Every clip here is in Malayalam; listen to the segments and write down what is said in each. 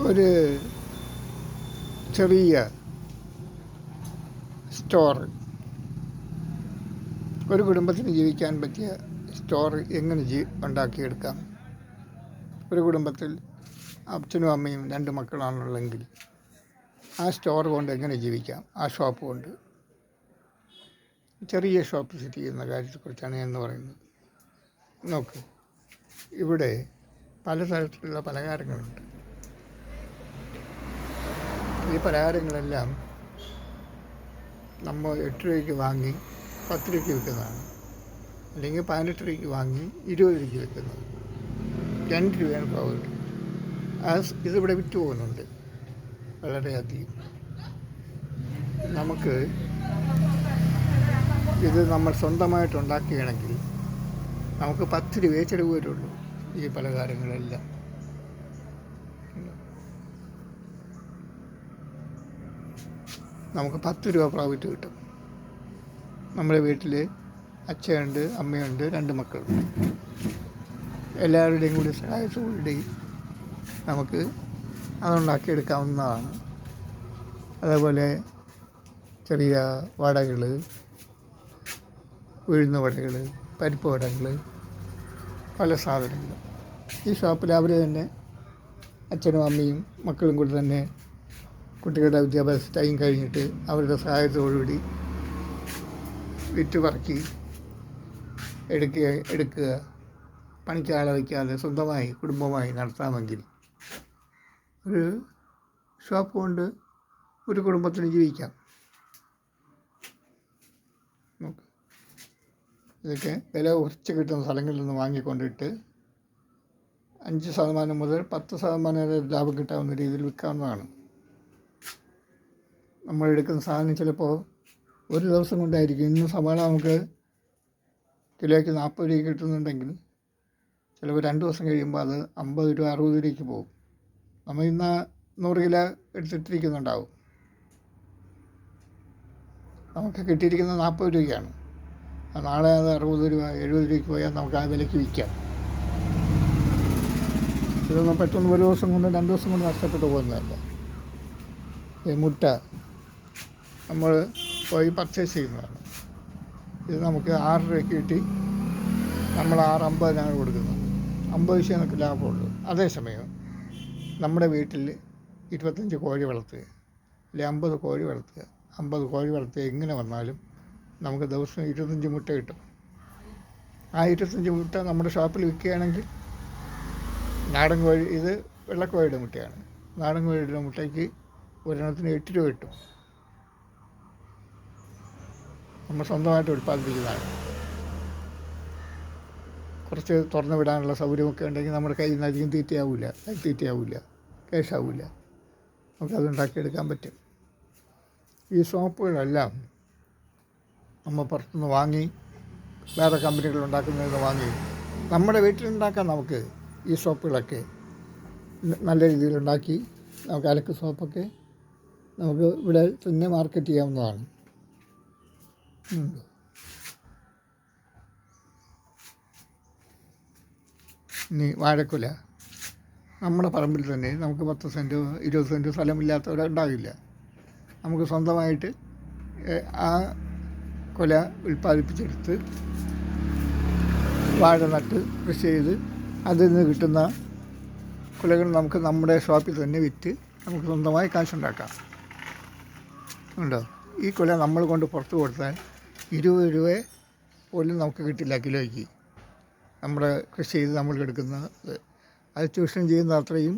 ഒരു ചെറിയ സ്റ്റോർ, ഒരു കുടുംബത്തിന് ജീവിക്കാൻ പറ്റിയ സ്റ്റോർ എങ്ങനെ ഉണ്ടാക്കിയെടുക്കാം? ഒരു കുടുംബത്തിൽ അച്ഛനും അമ്മയും 2 മക്കളാണുള്ളെങ്കിൽ ആ സ്റ്റോർ കൊണ്ട് എങ്ങനെ ജീവിക്കാം? ആ ഷോപ്പ് കൊണ്ട്, ചെറിയ ഷോപ്പ് സെറ്റ് ചെയ്യുന്ന കാര്യത്തെക്കുറിച്ചാണ് ഞാൻ പറയുന്നത്. നോക്ക്, ഇവിടെ പലതരത്തിലുള്ള പലഹാരങ്ങളുണ്ട്. ഈ പലഹാരങ്ങളെല്ലാം നമ്മൾ 8 രൂപയ്ക്ക് വാങ്ങി 10 രൂപയ്ക്ക് വിൽക്കുന്നതാണ്, അല്ലെങ്കിൽ 18 രൂപയ്ക്ക് വാങ്ങി 20 രൂപയ്ക്ക് വിൽക്കുന്നത്. 2 രൂപയാണ് പ്രോഫിറ്റ്. ഇതിവിടെ വിറ്റ് പോകുന്നുണ്ട് വളരെയധികം. നമുക്ക് ഇത് നമ്മൾ സ്വന്തമായിട്ട് ഉണ്ടാക്കുകയാണെങ്കിൽ നമുക്ക് 10 രൂപയെ ചിലവ് വരുള്ളൂ. ഈ പലഹാരങ്ങളെല്ലാം നമുക്ക് 10 രൂപ പ്രോഫിറ്റ് കിട്ടും. നമ്മുടെ വീട്ടിൽ അച്ഛനുണ്ട്, അമ്മയുണ്ട്, 2 മക്കളുണ്ട്. എല്ലാവരുടെയും കൂടി സഹായത്തോടുകൂടി നമുക്ക് അതുണ്ടാക്കിയെടുക്കാവുന്നതാണ്. അതേപോലെ ചെറിയ വടകൾ, ഉഴുന്ന് വടകൾ, പരിപ്പ് വടകൾ, പല സാധനങ്ങൾ ഈ ഷോപ്പിൽ അവർ തന്നെ, അച്ഛനും അമ്മയും മക്കളും കൂടി തന്നെ കുട്ടികളുടെ വിദ്യാഭ്യാസ ടൈം കഴിഞ്ഞിട്ട് അവരുടെ സഹായത്തോടുകൂടി വിറ്റ് പറക്കി എടുക്കുക. പണിക്കാളെ വയ്ക്കാതെ സ്വന്തമായി കുടുംബമായി നടത്താമെങ്കിൽ ഒരു ഷോപ്പ് കൊണ്ട് ഒരു കുടുംബത്തിന് ജീവിക്കാം. ഇതൊക്കെ വില കുറച്ച് കിട്ടുന്ന സ്ഥലങ്ങളിൽ നിന്ന് വാങ്ങിക്കൊണ്ടിട്ട് 5% മുതൽ 10% വരെ ലാഭം കിട്ടാവുന്ന രീതിയിൽ വിൽക്കാവുന്നതാണ്. നമ്മളെടുക്കുന്ന സാധനം ചിലപ്പോൾ ഒരു ദിവസം കൊണ്ടായിരിക്കും. ഇന്ന് സവാള നമുക്ക് കിലോയ്ക്ക് 40 രൂപ കിട്ടുന്നുണ്ടെങ്കിൽ ചിലപ്പോൾ 2 ദിവസം കഴിയുമ്പോൾ അത് 50 രൂപ 60 രൂപയ്ക്ക് പോകും. നമ്മൾ ഇന്ന് 100 കിലോ എടുത്തിട്ടിരിക്കുന്നുണ്ടാവും. നമുക്ക് കിട്ടിയിരിക്കുന്നത് 40 രൂപയ്ക്കാണ്. നാളെ അത് 60 രൂപ 70 രൂപയ്ക്ക് പോയാൽ നമുക്ക് ആ വിലയ്ക്ക് വിൽക്കാം. ഇതൊന്നും പെട്ടെന്ന് ഒരു ദിവസം കൊണ്ട് 2 ദിവസം കൊണ്ട് നഷ്ടപ്പെട്ടു പോകുന്നതല്ല. ഈ മുട്ട നമ്മൾ പോയി പർച്ചേസ് ചെയ്യുന്നതാണ്. ഇത് നമുക്ക് 6 രൂപയ്ക്ക് കിട്ടി. നമ്മൾ 6.50 കൊടുക്കുന്നത്. 50 പൈസ നമുക്ക് ലാഭമുള്ളൂ. അതേസമയം നമ്മുടെ വീട്ടിൽ 25 കോഴി വളർത്തുക, അല്ലെങ്കിൽ 50 കോഴി വളർത്തുക. 50 കോഴി വളർത്തുക എങ്ങനെ വന്നാലും നമുക്ക് ദിവസം 25 മുട്ട കിട്ടും. ആ 25 മുട്ട നമ്മുടെ ഷോപ്പിൽ വിൽക്കുകയാണെങ്കിൽ നാടൻ കോഴി, ഇത് വെള്ളക്കോഴിയുടെ മുട്ടയാണ്. നാടൻ കോഴിയുടെ മുട്ടയ്ക്ക് ഒരെണ്ണത്തിന് 8 രൂപ കിട്ടും. നമ്മൾ സ്വന്തമായിട്ട് ഉൽപ്പാദിപ്പിക്കുന്നതാണ്. കുറച്ച് തുറന്നു വിടാനുള്ള സൗകര്യമൊക്കെ ഉണ്ടെങ്കിൽ നമ്മുടെ കയ്യിൽ നിന്ന് അധികം തീറ്റയാവില്ല, കേശാവില്ല. നമുക്കത് ഉണ്ടാക്കിയെടുക്കാൻ പറ്റും. ഈ സോപ്പുകളെല്ലാം നമ്മൾ പുറത്തുനിന്ന് വാങ്ങി, വേറെ കമ്പനികൾ ഉണ്ടാക്കുന്നതിന് വാങ്ങി നമ്മുടെ വീട്ടിലുണ്ടാക്കാൻ നമുക്ക് ഈ സോപ്പുകളൊക്കെ നല്ല രീതിയിലുണ്ടാക്കി നമുക്ക് അലക്ക് സോപ്പൊക്കെ നമുക്ക് ഇവിടെ തന്നെ മാർക്കറ്റ് ചെയ്യാവുന്നതാണ്. ഇനി വാഴക്കുല, നമ്മുടെ പറമ്പിൽ തന്നെ നമുക്ക് 10 സെൻറ്റ് 20 സെൻറ്റ് സ്ഥലമില്ലാത്തവരുണ്ടാകില്ല. നമുക്ക് സ്വന്തമായിട്ട് ആ കുല ഉൽപ്പാദിപ്പിച്ചെടുത്ത് വാഴ നട്ട് കൃഷി ചെയ്ത് അതിൽ നിന്ന് കിട്ടുന്ന കുലകൾ നമുക്ക് നമ്മുടെ ഷോപ്പിൽ തന്നെ വിറ്റ് നമുക്ക് സ്വന്തമായി കാശുണ്ടാക്കാം. ഉണ്ടോ? ഈ കുല നമ്മൾ കൊണ്ട് പുറത്ത് കൊടുത്താൽ 20 രൂപ പോലും നമുക്ക് കിട്ടില്ല കിലോയ്ക്ക്. നമ്മുടെ കൃഷി ചെയ്ത് നമ്മൾ എടുക്കുന്നത് അത് ചൂഷണം ചെയ്യുന്ന അത്രയും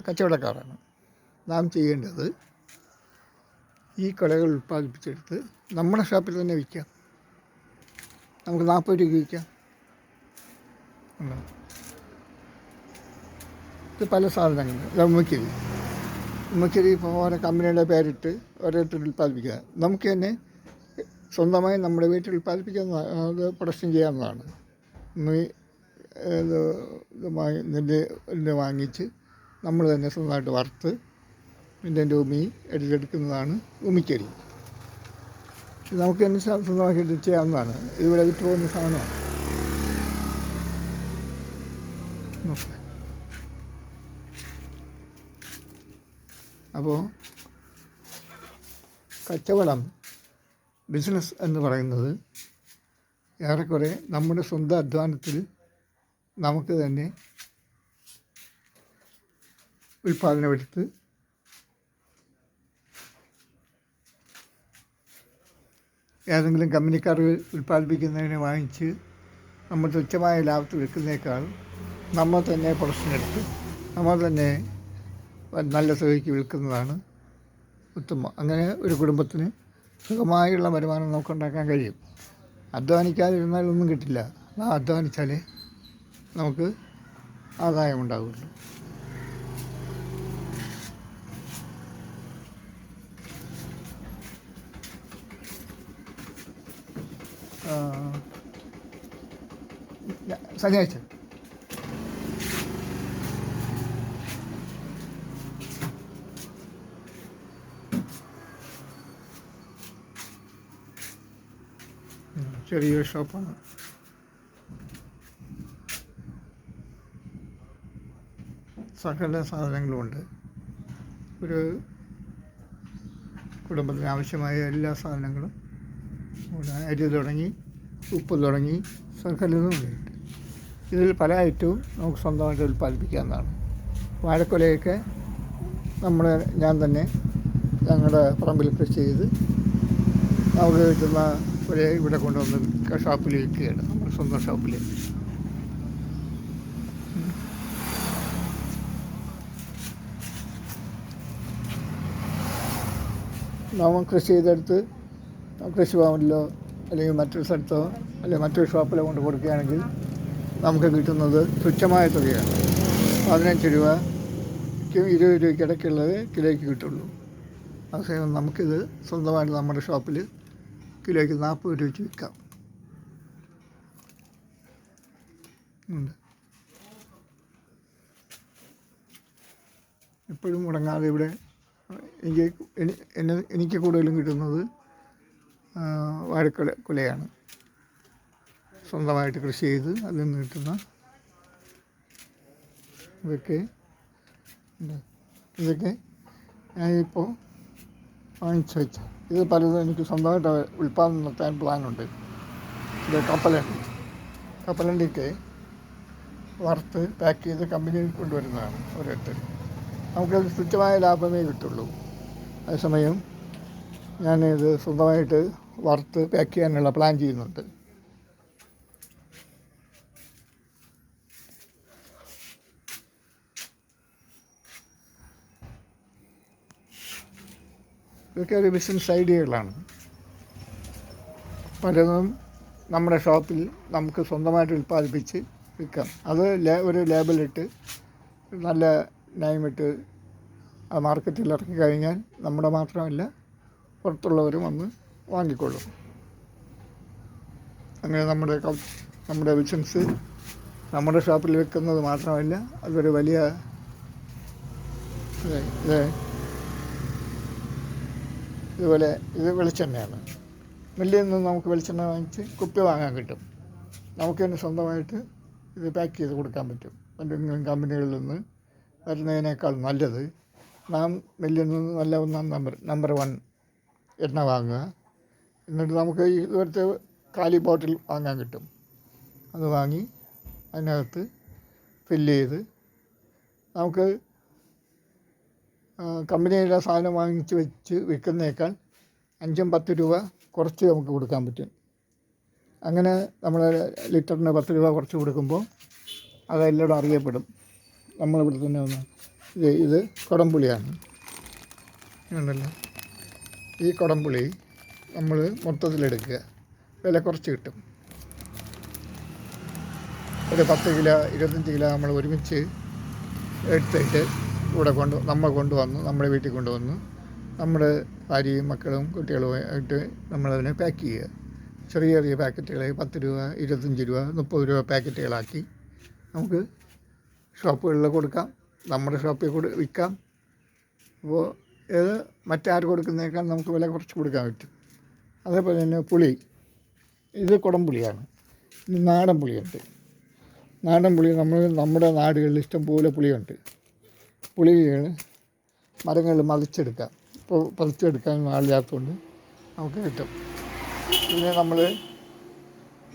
കച്ചവടക്കാരാണ്. നാം ചെയ്യേണ്ടത് ഈ കുലകൾ ഉൽപ്പാദിപ്പിച്ചെടുത്ത് നമ്മുടെ ഷോപ്പിൽ തന്നെ വിൽക്കാം. നമുക്ക് 40 രൂപയ്ക്ക് വിൽക്കാം. ഇത് പല സാധനങ്ങൾ. ഉമ്മക്കരി ഇപ്പോൾ ഓരോ കമ്പനിയുടെ പേരിട്ട് ഓരോരുത്തർ ഉൽപ്പാദിപ്പിക്കുക. നമുക്ക് തന്നെ സ്വന്തമായി നമ്മുടെ വീട്ടിൽ ഉൽപ്പാദിപ്പിക്കാവുന്ന അത് പ്രൊഡക്ഷൻ ചെയ്യാവുന്നതാണ്. നെല്ല് വാങ്ങിച്ച് നമ്മൾ തന്നെ സ്വന്തമായിട്ട് വറുത്ത് ഇതിൻ്റെ ഉമി എടുത്തെടുക്കുന്നതാണ് ഉമിക്കരി. ഇത് നമുക്ക് തന്നെ സ്വന്തമാക്കി ചെയ്യാവുന്നതാണ്. ഇതിവിടെ വിറ്റ് പോകുന്ന സാധനമാണ്. അപ്പോൾ കച്ചവടം, ബിസിനസ് എന്ന് പറയുന്നത് ഏറെക്കുറെ നമ്മുടെ സ്വന്തം അധ്വാനത്തിൽ നമുക്ക് തന്നെ ഉൽപ്പാദനമെടുത്ത് ഏതെങ്കിലും കമ്പനിക്കാർ ഉൽപ്പാദിപ്പിക്കുന്നതിനെ വാങ്ങിച്ച് നമ്മൾ തുച്ഛമായ ലാഭത്തിൽ വിൽക്കുന്നേക്കാൾ നമ്മൾ തന്നെ പ്രൊഡക്ഷൻ എടുത്ത് നമ്മൾ തന്നെ നല്ല തുകയ്ക്ക് വിൽക്കുന്നതാണ് ഉത്തമം. അങ്ങനെ ഒരു കുടുംബത്തിന് സുഖമായുള്ള വരുമാനം നമുക്കുണ്ടാക്കാൻ കഴിയും. അധ്വാനിക്കാതിരുന്നാൽ ഒന്നും കിട്ടില്ല. അധ്വാനിച്ചാലേ നമുക്ക് ആദായം ഉണ്ടാവുള്ളൂ. ശനിയാഴ്ച ചെറിയൊരു ഷോപ്പാണ്. സകല സാധനങ്ങളുമുണ്ട്. ഒരു കുടുംബത്തിന് ആവശ്യമായ എല്ലാ സാധനങ്ങളും അരി തുടങ്ങി ഉപ്പ് തുടങ്ങി സകലതും ഉണ്ട്. ഇതിൽ പല ഐറ്റവും നമുക്ക് സ്വന്തമായിട്ട് ഉൽപ്പാദിപ്പിക്കാവുന്നതാണ്. വാഴക്കൊലയൊക്കെ ഞാൻ തന്നെ ഞങ്ങളുടെ പറമ്പിൽ കൃഷി ചെയ്ത് നമുക്ക് കിട്ടുന്ന ഒരു ഇവിടെ കൊണ്ടുവന്ന് ഷോപ്പിൽ വിൽക്കുകയാണ്, നമ്മുടെ സ്വന്തം ഷോപ്പിൽ. നമ്മൾ കൃഷി ചെയ്തെടുത്ത് കൃഷി ഭവനിലോ അല്ലെങ്കിൽ മറ്റൊരു സ്ഥലത്തോ അല്ലെങ്കിൽ മറ്റൊരു ഷോപ്പിലോ കൊണ്ട് കൊടുക്കുകയാണെങ്കിൽ നമുക്ക് കിട്ടുന്നത് തുച്ഛമായ തുകയാണ്. 15 രൂപയ്ക്കും 20 രൂപയ്ക്ക് ഇടയ്ക്കുള്ളത് കിലോയ്ക്ക് കിട്ടുള്ളൂ. അതേസമയം നമുക്കിത് സ്വന്തമായിട്ട് നമ്മുടെ ഷോപ്പിൽ കിലോയ്ക്ക് 40 രൂപയ്ക്ക് വിൽക്കാം. എപ്പോഴും മുടങ്ങാതെ ഇവിടെ എനിക്ക് കൂടുതലും കിട്ടുന്നത് വാഴക്കുലയാണ്. സ്വന്തമായിട്ട് കൃഷി ചെയ്ത് അതിൽ നിന്ന് കിട്ടുന്ന ഇതൊക്കെ ഞാനിപ്പോൾ വാങ്ങിച്ചു വെച്ച ഇത് പലതും എനിക്ക് സ്വന്തമായിട്ട് ഉൽപ്പാദനം നടത്താൻ പ്ലാനുണ്ട്. ഇത് കപ്പലണ്ടിയൊക്കെ വറുത്ത് പാക്ക് ചെയ്ത് കമ്പനിയിൽ കൊണ്ടുവരുന്നതാണ് ഓരോരുത്തർ. നമുക്കത് തുച്ഛമായ ലാഭമേ കിട്ടുള്ളൂ. അതേസമയം ഞാനിത് സ്വന്തമായിട്ട് വറുത്ത് പാക്ക് ചെയ്യാനുള്ള പ്ലാൻ ചെയ്യുന്നുണ്ട്. ഇതൊക്കെ ഒരു ബിസിനസ് ഐഡിയകളാണ്. പലതും നമ്മുടെ ഷോപ്പിൽ നമുക്ക് സ്വന്തമായിട്ട് ഉൽപ്പാദിപ്പിച്ച് വിൽക്കാം. അത് ഒരു ലേബലിട്ട് നല്ല നെയിമിട്ട് ആ മാർക്കറ്റിൽ ഇറക്കി കഴിഞ്ഞാൽ നമ്മുടെ മാത്രമല്ല പുറത്തുള്ളവരും വന്ന് വാങ്ങിക്കൊള്ളും. അങ്ങനെ നമ്മുടെ ബിസിനസ് നമ്മുടെ ഷോപ്പിൽ വെക്കുന്നത് മാത്രമല്ല അതൊരു വലിയ ഇതുപോലെ ഇത് വെളിച്ചെണ്ണയാണ്. മില്ലിൽ നിന്ന് നമുക്ക് വെളിച്ചെണ്ണ വാങ്ങിച്ച് കുപ്പി വാങ്ങാൻ കിട്ടും. നമുക്ക് തന്നെ സ്വന്തമായിട്ട് ഇത് പാക്ക് ചെയ്ത് കൊടുക്കാൻ പറ്റും. എന്തെങ്കിലും കമ്പനികളിൽ നിന്ന് വരുന്നതിനേക്കാൾ നല്ലത് നാം മില്ലിൽ നിന്ന് നല്ല ഒന്നാം നമ്പർ 1 എണ്ണ വാങ്ങുക. എന്നിട്ട് നമുക്ക് ഇതുപോലത്തെ കാലി ബോട്ടിൽ വാങ്ങാൻ കിട്ടും. അത് വാങ്ങി അതിനകത്ത് ഫില്ല് ചെയ്ത് നമുക്ക് കമ്പനിയിലെ സാധനം വാങ്ങിച്ച് വെച്ച് വിൽക്കുന്നേക്കാൾ 5-10 രൂപ കുറച്ച് നമുക്ക് കൊടുക്കാൻ പറ്റും. അങ്ങനെ നമ്മൾ ലിറ്ററിന് 10 രൂപ കുറച്ച് കൊടുക്കുമ്പോൾ അതെല്ലായിടും അറിയപ്പെടും. നമ്മളിവിടെ തന്നെ വന്ന് ഇത് കുടംപുളിയാണ്. ഉണ്ടല്ലോ, ഈ കുടംപുളി നമ്മൾ മൊത്തത്തിലെടുക്കുക, വില കുറച്ച് കിട്ടും. ഒരു 10 കിലോ 25 കിലോ നമ്മൾ ഒരുമിച്ച് എടുത്തിട്ട് ഇവിടെ നമ്മൾ കൊണ്ടുവന്ന് നമ്മുടെ വീട്ടിൽ കൊണ്ടുവന്ന് നമ്മുടെ ഭാര്യയും മക്കളും കുട്ടികളും ആയിട്ട് നമ്മളതിനെ പാക്ക് ചെയ്യുക. ചെറിയ ചെറിയ പാക്കറ്റുകളെ 10 രൂപ 25 രൂപ 30 രൂപ പാക്കറ്റുകളാക്കി നമുക്ക് ഷോപ്പുകളിൽ കൊടുക്കാം, നമ്മുടെ ഷോപ്പിൽ വിൽക്കാം. അപ്പോൾ ഇത് മറ്റാർ കൊടുക്കുന്നതിനേക്കാൾ നമുക്ക് വില കുറച്ച് കൊടുക്കാൻ പറ്റും. അതേപോലെ തന്നെ പുളി, ഇത് കുടംപുളിയാണ്. ഇനി നാടൻ പുളിയുണ്ട്. നാടൻ പുളി നമ്മുടെ നാടുകളിൽ ഇഷ്ടംപോലെ പുളിയുണ്ട്. പുളികൾ മരങ്ങൾ മതിച്ചെടുക്കാം. ഇപ്പോൾ പറിച്ചെടുക്കാൻ ആളില്ലാത്തതുകൊണ്ട് നമുക്ക് കിട്ടും. പിന്നെ നമ്മൾ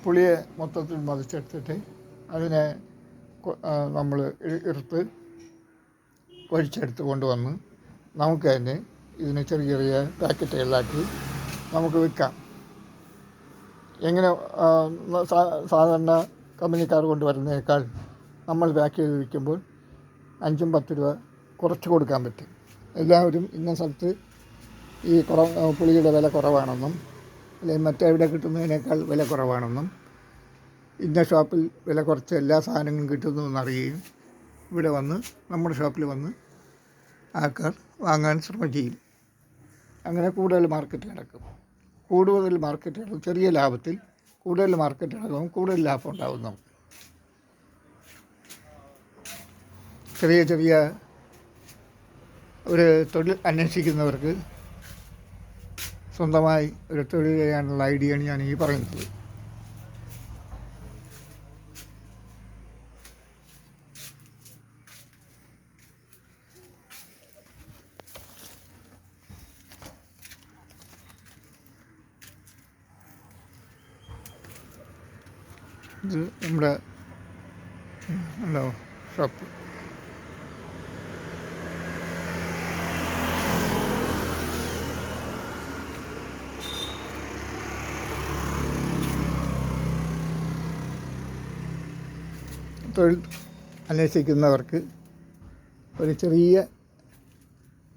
പുളിയെ മൊത്തത്തിൽ മതിച്ചെടുത്തിട്ട് അതിനെ നമ്മൾ എടുത്ത് പൊരിച്ചെടുത്ത് കൊണ്ടുവന്ന് നമുക്ക് തന്നെ ഇതിനെ ചെറിയ ചെറിയ പാക്കറ്റുകളിലാക്കി നമുക്ക് വിൽക്കാം. എങ്ങനെ സാധാരണ കമ്പനിക്കാർ കൊണ്ടുവരുന്നതിനേക്കാൾ നമ്മൾ പാക്ക് ചെയ്ത് വിൽക്കുമ്പോൾ 5-10 രൂപ കുറച്ച് കൊടുക്കാൻ പറ്റും. എല്ലാവരും ഇന്ന സ്ഥലത്ത് ഈ പുളിയുടെ വില കുറവാണെന്നും അല്ലെങ്കിൽ മറ്റെവിടെ കിട്ടുന്നതിനേക്കാൾ വില കുറവാണെന്നും ഇന്ന ഷോപ്പിൽ വില കുറച്ച് എല്ലാ സാധനങ്ങളും കിട്ടുന്നു എന്നറിയുകയും ഇവിടെ വന്ന് നമ്മുടെ ഷോപ്പിൽ വന്ന് ആൾക്കാർ വാങ്ങാൻ ശ്രമിക്കുകയും അങ്ങനെ കൂടുതൽ മാർക്കറ്റ് നടക്കും. കൂടുതൽ മാർക്കറ്റ് നടക്കും. ചെറിയ ലാഭത്തിൽ കൂടുതൽ മാർക്കറ്റ് നടക്കും. കൂടുതൽ ലാഭം ഉണ്ടാകും നമുക്ക്. ചെറിയ ചെറിയ ഒരു തൊഴിൽ അന്വേഷിക്കുന്നവർക്ക് സ്വന്തമായി ഒരു തൊഴിൽ ചെയ്യാനുള്ള ഐഡിയയാണ് ഞാൻ ഈ പറയുന്നത്. ഇത് നമ്മുടെ ഷോപ്പ്. തൊഴിൽ അന്വേഷിക്കുന്നവർക്ക് ഒരു ചെറിയ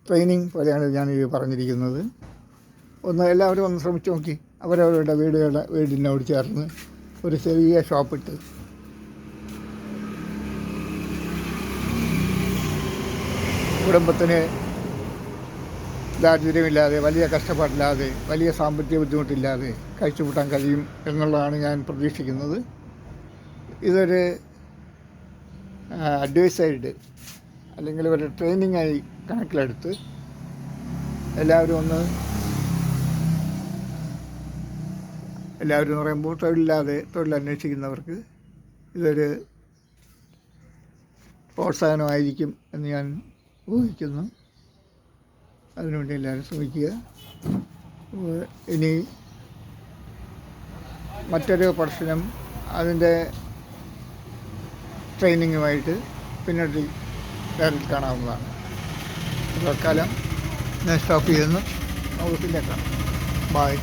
ട്രെയിനിങ് പോലെയാണ് ഞാൻ ഇത് പറഞ്ഞിരിക്കുന്നത്. എല്ലാവരും ഒന്ന് ശ്രമിച്ച് നോക്കി. അവരവരുടെ വീടിനോട് ചേർന്ന് ഒരു ചെറിയ ഷോപ്പിട്ട് കുടുംബത്തിന് ദാരിദ്ര്യമില്ലാതെ, വലിയ കഷ്ടപ്പാടില്ലാതെ, വലിയ സാമ്പത്തിക ബുദ്ധിമുട്ടില്ലാതെ കഴിച്ചുകൂട്ടാൻ കഴിയും എന്നുള്ളതാണ് ഞാൻ പ്രതീക്ഷിക്കുന്നത്. ഇതൊരു അഡ്വൈസായിട്ട് അല്ലെങ്കിൽ ഒരു ട്രെയിനിങ്ങായി കണക്കിലെടുത്ത് എല്ലാവരും എന്ന് പറയുമ്പോൾ തൊഴിൽ അന്വേഷിക്കുന്നവർക്ക് ഇതൊരു പ്രോത്സാഹനമായിരിക്കും എന്ന് ഞാൻ ഊഹിക്കുന്നു. അതിനുവേണ്ടി എല്ലാവരും ശ്രമിക്കുക. ഇനി മറ്റൊരു പ്രശ്നം അതിൻ്റെ ട്രെയിനിങ്ങുമായിട്ട് പിന്നീട് ഡയറക്റ്റ് കാണാവുന്നതാണ്. തൽക്കാലം ഞാൻ സ്റ്റോപ്പ് ചെയ്യുന്നു. നമുക്ക് പിന്നെ കാണാം. ബായ്.